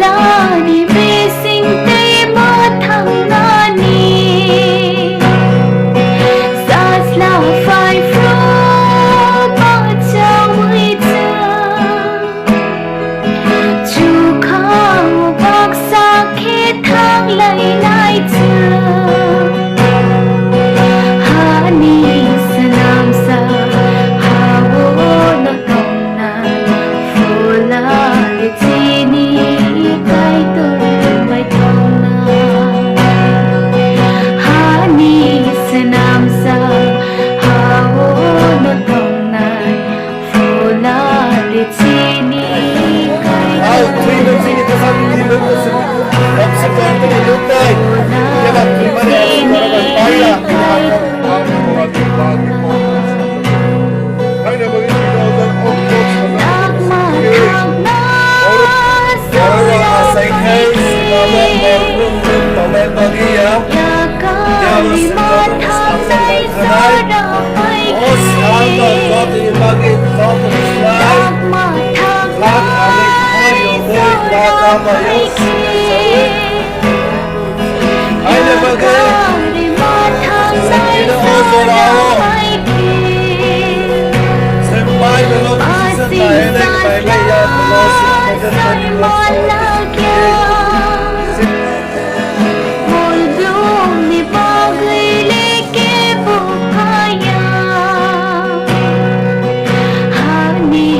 Lani basing tay mo thang nani Sasla phai fro ba chao wi cha Chu khao bak sa khe thang lai lai cha Hani sanam sa hawo no tong na Fola le chini kai tur mai thong na Hani sanam sa hawo no tong na Fola le chini kai Al trino sini to sabi ni lo to sini. Ab se to ni lo tai. Ya ba prima de para paia. Ai na bagi ni lo dan ok Thak ma thak na Orang asing hai kalau baru tolong bagi ya. Ya kali ma thak nai sa ra pai Oh sama kau tu bagi kau tu selai. Thak ma thak na Lak alik kau yo boy lak apa yo. Ai na bagi. Kali ma thak nai Kita sa osor ra ao. pai Sampai belum bisa naik baik ya kalau sekarang ni Môi bloom ni bagai leke bukaya Hani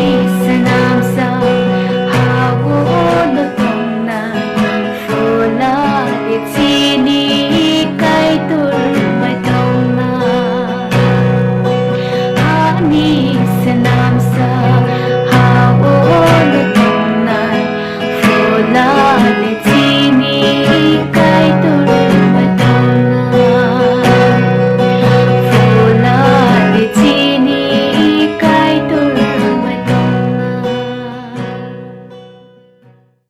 senam sa hawo no tong na Fola di sini kai tur mai tong na Hani senam sa hawo no tong na Fola di